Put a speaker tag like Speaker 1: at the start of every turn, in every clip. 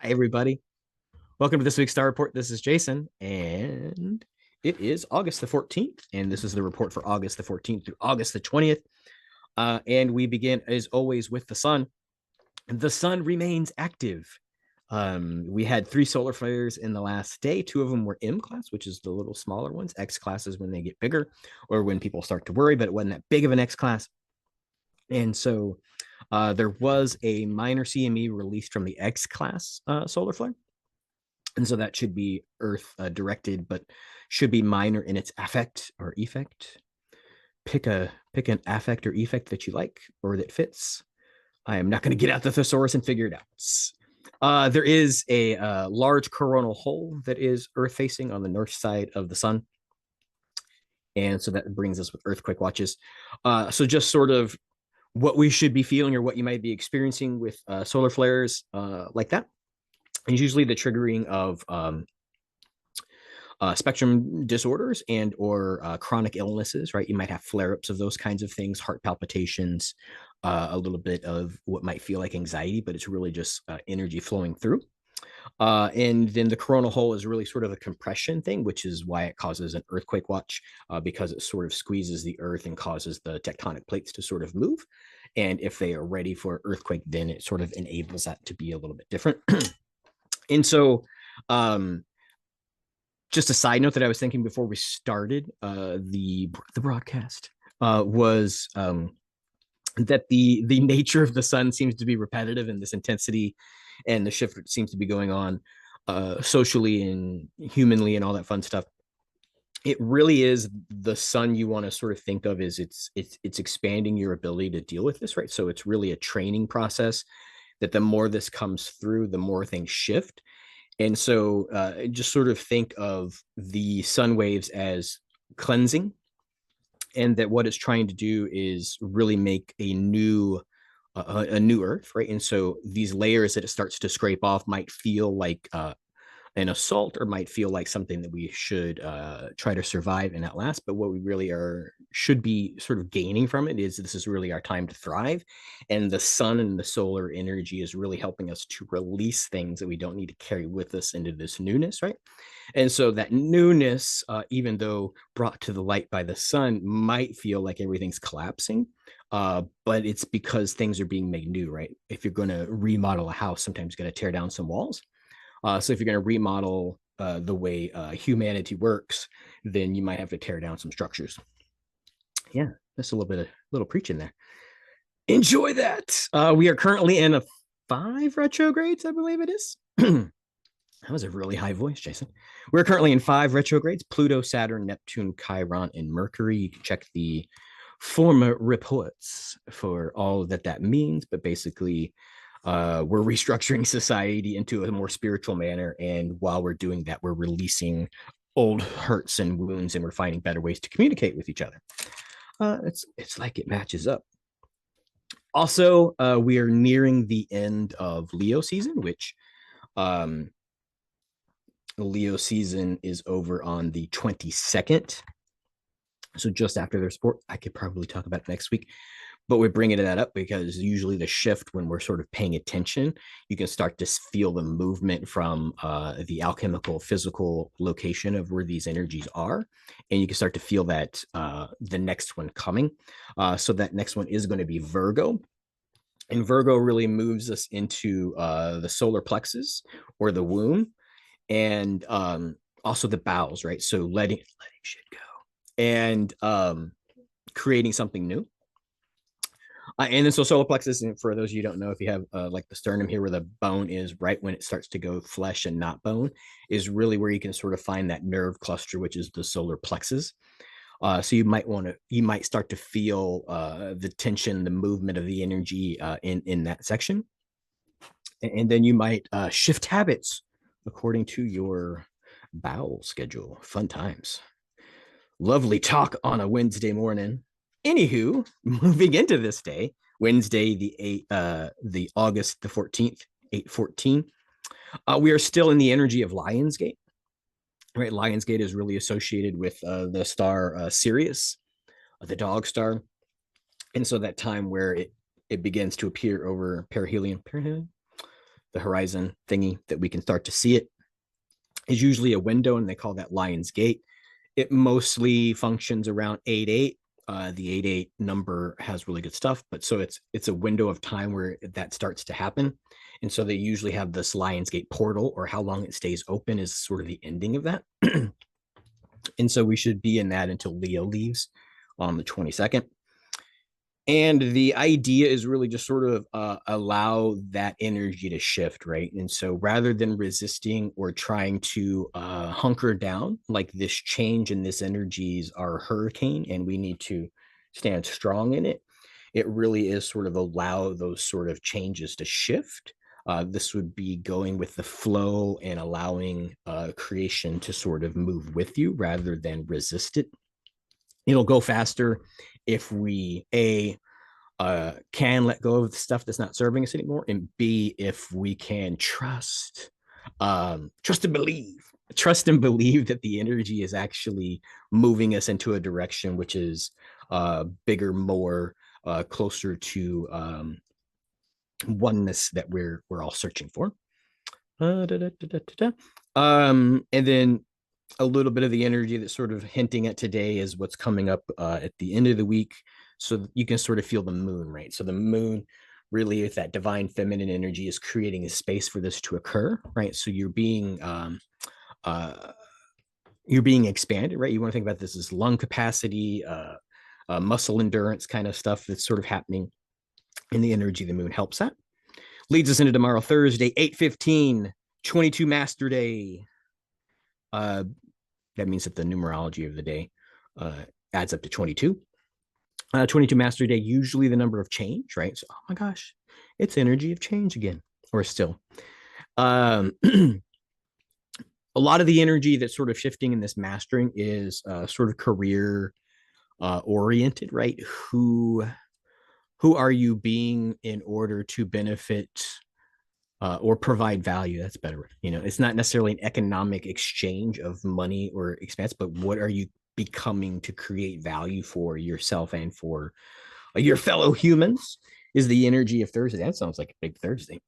Speaker 1: Hi, everybody. Welcome to this week's Star Report. This is Jason, and it is August the 14th, and this is the report for August the 14th through August the 20th. And we begin, as always, with the sun. The sun remains active. We had three solar flares in the last day. Two of them were M class, which is the little smaller ones. X class is when they get bigger or when people start to worry, but it wasn't that big of an X class. And so there was a minor CME released from the X class solar flare. And so that should be Earth directed, but should be minor in its affect or effect. Pick an affect or effect that you like or that fits. I am not going to get out the thesaurus and figure it out. There is a large coronal hole that is Earth facing on the north side of the sun. And so that brings us with earthquake watches. So just sort of what we should be feeling or what you might be experiencing with solar flares like that is usually the triggering of spectrum disorders and or chronic illnesses, right? You might have flare-ups of those kinds of things, heart palpitations, a little bit of what might feel like anxiety, but it's really just energy flowing through. And then the coronal hole is really sort of a compression thing, which is why it causes an earthquake watch, because it sort of squeezes the earth and causes the tectonic plates to sort of move. And if they are ready for earthquake, then it sort of enables that to be a little bit different. And so um, just a side note that I was thinking before we started the broadcast was that the nature of the sun seems to be repetitive in this intensity, and the shift seems to be going on socially and humanly and all that fun stuff. It really is the sun you want to sort of think of as it's expanding your ability to deal with this, right? So it's really a training process that the more this comes through, the more things shift. And so just sort of think of the sun waves as cleansing, and that what it's trying to do is really make a new earth, right? And so these layers that it starts to scrape off might feel like an assault or might feel like something that we should try to survive and outlast. But what we really are should be sort of gaining from it is this is really our time to thrive. And the sun and the solar energy is really helping us to release things that we don't need to carry with us into this newness, right? And so that newness, even though brought to the light by the sun, might feel like everything's collapsing. But it's because things are being made new, right? If you're going to remodel a house, sometimes you're going to tear down some walls. So if you're going to remodel the way humanity works, then you might have to tear down some structures. Yeah, just a little preaching there. Enjoy that. We are currently in a 5 retrogrades, I believe it is. That was a really high voice, Jason. We're currently in 5 retrogrades: Pluto, Saturn, Neptune, Chiron, and Mercury. You can check the former reports for all that means, but basically, we're restructuring society into a more spiritual manner. And while we're doing that, we're releasing old hurts and wounds, and we're finding better ways to communicate with each other. It's like it matches up. Also, we are nearing the end of Leo season, which um, Leo season is over on the 22nd. So just after their sport, I could probably talk about it next week. But we're bringing that up because usually the shift, when we're sort of paying attention, you can start to feel the movement from the alchemical physical location of where these energies are. And you can start to feel that the next one coming. So that next one is going to be Virgo. And Virgo really moves us into the solar plexus or the womb, and also the bowels, right? So letting shit go and creating something new. And then so solar plexus, and for those of you who don't know, if you have like the sternum here where the bone is, right when it starts to go flesh and not bone, is really where you can sort of find that nerve cluster, which is the solar plexus. So you might start to feel the tension, the movement of the energy in that section. And then you might shift habits according to your bowel schedule. Fun times. Lovely talk on a Wednesday morning. Anywho, moving into this day, Wednesday the August the 14th, 8:14. We are still in the energy of Lionsgate. Right, Lionsgate is really associated with the star Sirius, the dog star, and so that time where it begins to appear over perihelion. the horizon thingy that we can start to see it, is usually a window, and they call that Lion's Gate. It mostly functions around 8-8. The 8-8 number has really good stuff, but so it's a window of time where that starts to happen. And so they usually have this Lion's Gate portal, or how long it stays open is sort of the ending of that. And so we should be in that until Leo leaves on the 22nd. And the idea is really just sort of allow that energy to shift, right? And so rather than resisting or trying to hunker down, like this change in this energies are a hurricane and we need to stand strong in it, it really is sort of allow those sort of changes to shift. This would be going with the flow and allowing creation to sort of move with you rather than resist it. It'll go faster if we can let go of the stuff that's not serving us anymore, and B, if we can trust and believe that the energy is actually moving us into a direction which is bigger, more closer to oneness that we're all searching for. And then a little bit of the energy that's sort of hinting at today is what's coming up at the end of the week. So you can sort of feel the moon, right? So the moon really, with that divine feminine energy, is creating a space for this to occur, right? So you're being expanded, right? You want to think about this as lung capacity, muscle endurance kind of stuff that's sort of happening in the energy the moon helps that. Leads us into tomorrow, Thursday, 8:15, 22 Master Day. That means that the numerology of the day adds up to 22. 22 Master Day, usually the number of change, right? So, oh my gosh, it's energy of change again, or still. A lot of the energy that's sort of shifting in this mastering is sort of career oriented, right? Who are you being in order to benefit or provide value? That's better. You know, it's not necessarily an economic exchange of money or expense, but what are you becoming to create value for yourself and for your fellow humans is the energy of Thursday. That sounds like a big Thursday.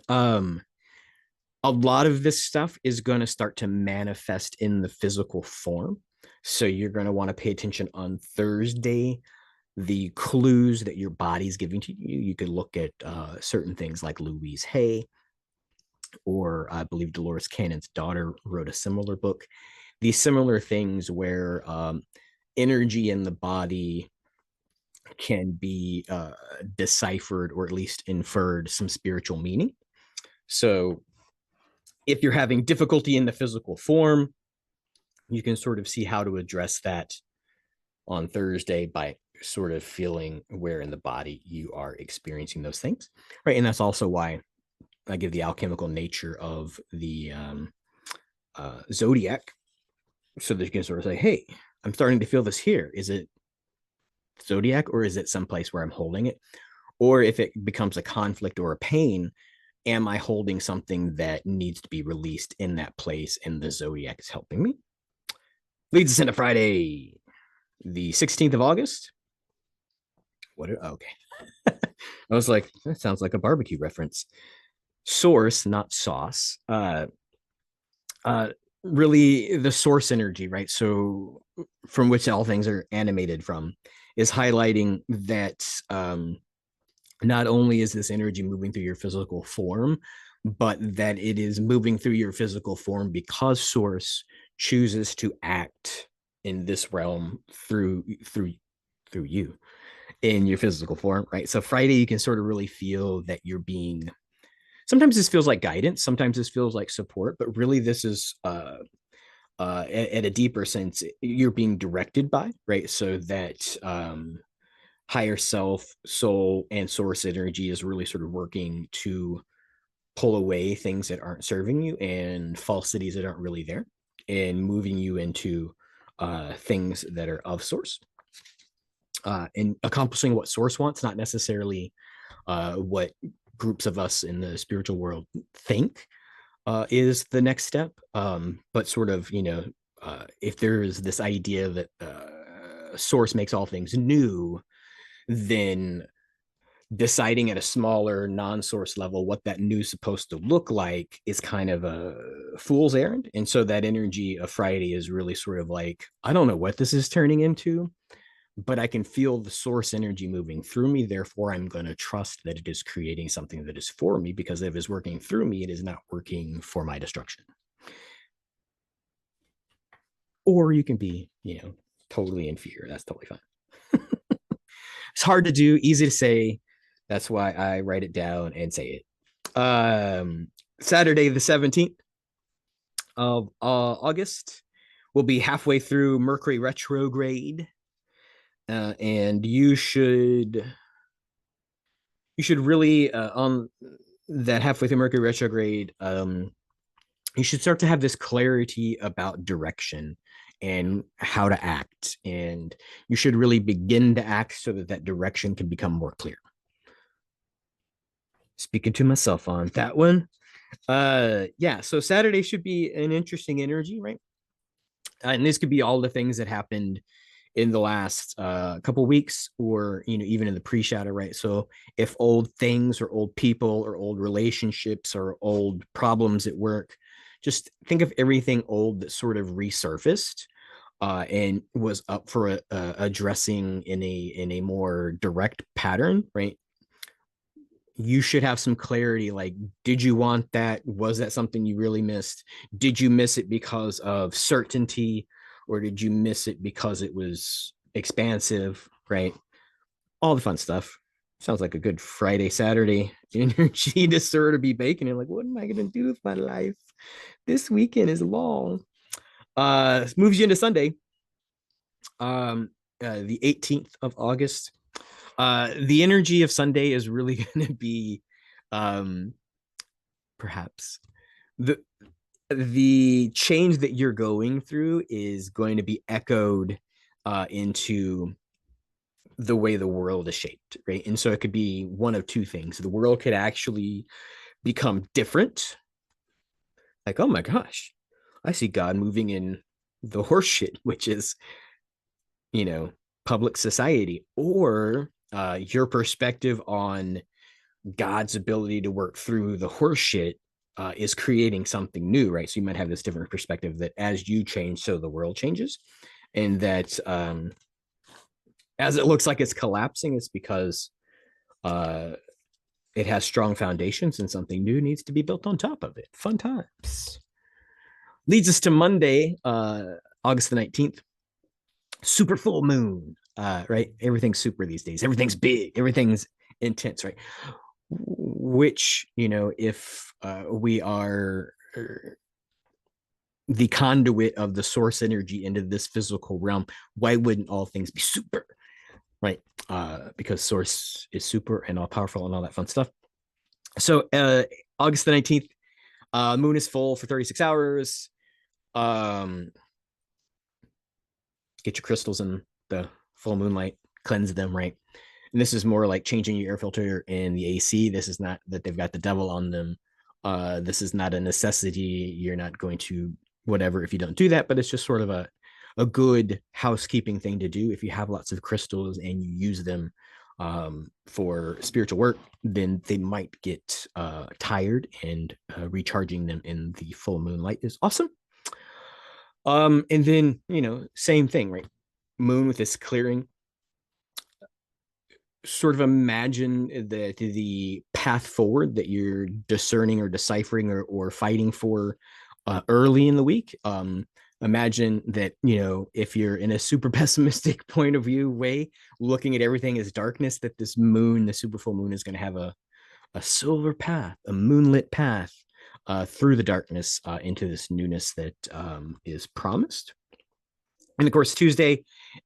Speaker 1: A lot of this stuff is going to start to manifest in the physical form. So you're going to want to pay attention on Thursday, the clues that your body's giving to you. You could look at certain things like Louise Hay, or I believe Dolores Cannon's daughter wrote a similar book. These similar things where energy in the body can be deciphered or at least inferred some spiritual meaning. So if you're having difficulty in the physical form, you can sort of see how to address that on Thursday by sort of feeling where in the body you are experiencing those things, right? And that's also why I give the alchemical nature of the zodiac, so that you can sort of say, hey, I'm starting to feel this here. Is it zodiac, or is it someplace where I'm holding it? Or if it becomes a conflict or a pain, am I holding something that needs to be released in that place, and the zodiac is helping me? Leads us into Friday, the 16th of August. Okay. I was like, that sounds like a barbecue reference. Source, not sauce. Really the source energy, right? So from which all things are animated from, is highlighting that not only is this energy moving through your physical form, but that it is moving through your physical form because source chooses to act in this realm through you in your physical form, right? So Friday, you can sort of really feel that you're being, sometimes this feels like guidance, sometimes this feels like support, but really this is at a deeper sense, you're being directed by, right? So that higher self, soul, and source energy is really sort of working to pull away things that aren't serving you and falsities that aren't really there, and moving you into things that are of source, and accomplishing what source wants, not necessarily what groups of us in the spiritual world think is the next step, but sort of, if there is this idea that source makes all things new, then deciding at a smaller non-source level what that new is supposed to look like is kind of a fool's errand. And so that energy of Friday is really sort of like, I don't know what this is turning into, but I can feel the source energy moving through me. Therefore, I'm going to trust that it is creating something that is for me, because if it's working through me, it is not working for my destruction. Or you can be, totally in fear. That's totally fine. It's hard to do, easy to say. That's why I write it down and say it. Saturday, the 17th of August, will be halfway through Mercury retrograde. And you should really on that halfway through Mercury retrograde, you should start to have this clarity about direction and how to act, and you should really begin to act so that that direction can become more clear. Speaking to myself on that one. Yeah, so Saturday should be an interesting energy, right? And this could be all the things that happened in the last couple weeks, or even in the pre-shadow, right? So if old things or old people or old relationships or old problems at work, just think of everything old that sort of resurfaced and was up for addressing in a more direct pattern, right? You should have some clarity, like, did you want that? Was that something you really missed? Did you miss it because of certainty, or did you miss it because it was expansive, right? All the fun stuff. Sounds like a good Friday Saturday energy to sort of be baking it, like, what am I going to do with my life? This weekend is long. Moves you into Sunday, the 18th of August. The energy of Sunday is really going to be um perhaps the the change that you're going through is going to be echoed into the way the world is shaped, right? And so it could be one of two things. The world could actually become different, like, oh my gosh, I see God moving in the horseshit, which is, you know, public society, or your perspective on God's ability to work through the horseshit is creating something new, right? So you might have this different perspective that as you change, so the world changes, and that as it looks like it's collapsing, it's because uh, it has strong foundations and something new needs to be built on top of it. Fun times. Leads us to Monday, August the 19th, super full moon, right? Everything's super these days. Everything's big. Everything's intense, right? Which, if we are the conduit of the source energy into this physical realm, why wouldn't all things be super, right? Because source is super and all powerful and all that fun stuff. So August the 19th, moon is full for 36 hours. Get your crystals in the full moonlight, cleanse them, right? And this is more like changing your air filter in the AC. This is not that they've got the devil on them. This is not a necessity. You're not going to whatever if you don't do that, but it's just sort of a good housekeeping thing to do. If you have lots of crystals and you use them for spiritual work, then they might get tired, and recharging them in the full moonlight is awesome. And then, same thing, right? Moon with this clearing. Sort of imagine the path forward that you're discerning or deciphering or fighting for early in the week. Imagine that, if you're in a super pessimistic point of view way, looking at everything as darkness, that this moon, the super full moon, is going to have a silver path, a moonlit path through the darkness into this newness that is promised. And of course, Tuesday,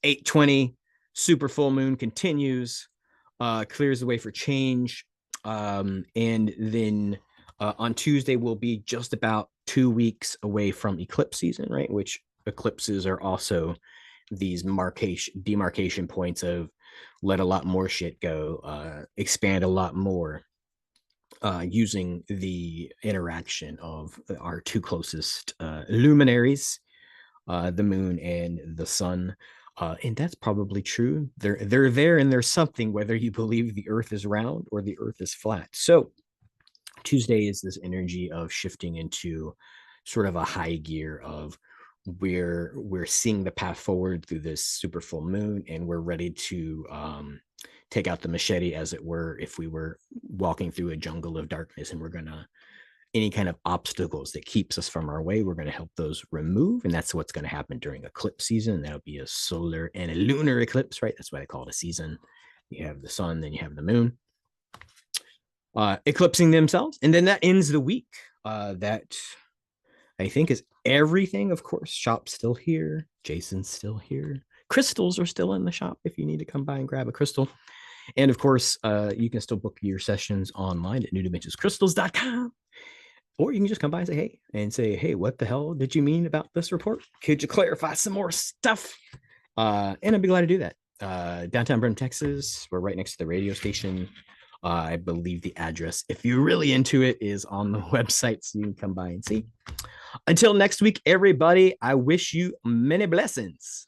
Speaker 1: 8:20, super full moon continues, clears the way for change. And then on Tuesday, we'll be just about 2 weeks away from eclipse season, right? Which eclipses are also these demarcation points of let a lot more shit go, expand a lot more, using the interaction of our two closest luminaries, the moon and the sun. And that's probably true. They're there, and there's something, whether you believe the Earth is round or the Earth is flat. So Tuesday is this energy of shifting into sort of a high gear of we're seeing the path forward through this super full moon, and we're ready to take out the machete, as it were, if we were walking through a jungle of darkness, and we're gonna any kind of obstacles that keeps us from our way, we're going to help those remove. And that's what's going to happen during eclipse season. That'll be a solar and a lunar eclipse, right? That's why they call it a season. You have the sun, then you have the moon eclipsing themselves. And then that ends the week. That I think is everything. Of course, shop's still here. Jason's still here. Crystals are still in the shop if you need to come by and grab a crystal. And of course, you can still book your sessions online at newdimensionscrystals.com. Or you can just come by and say, hey, what the hell did you mean about this report? Could you clarify some more stuff? And I'd be glad to do that. Downtown Brenham, Texas. We're right next to the radio station. I believe the address, if you're really into it, is on the website, so you can come by and see. Until next week, everybody, I wish you many blessings.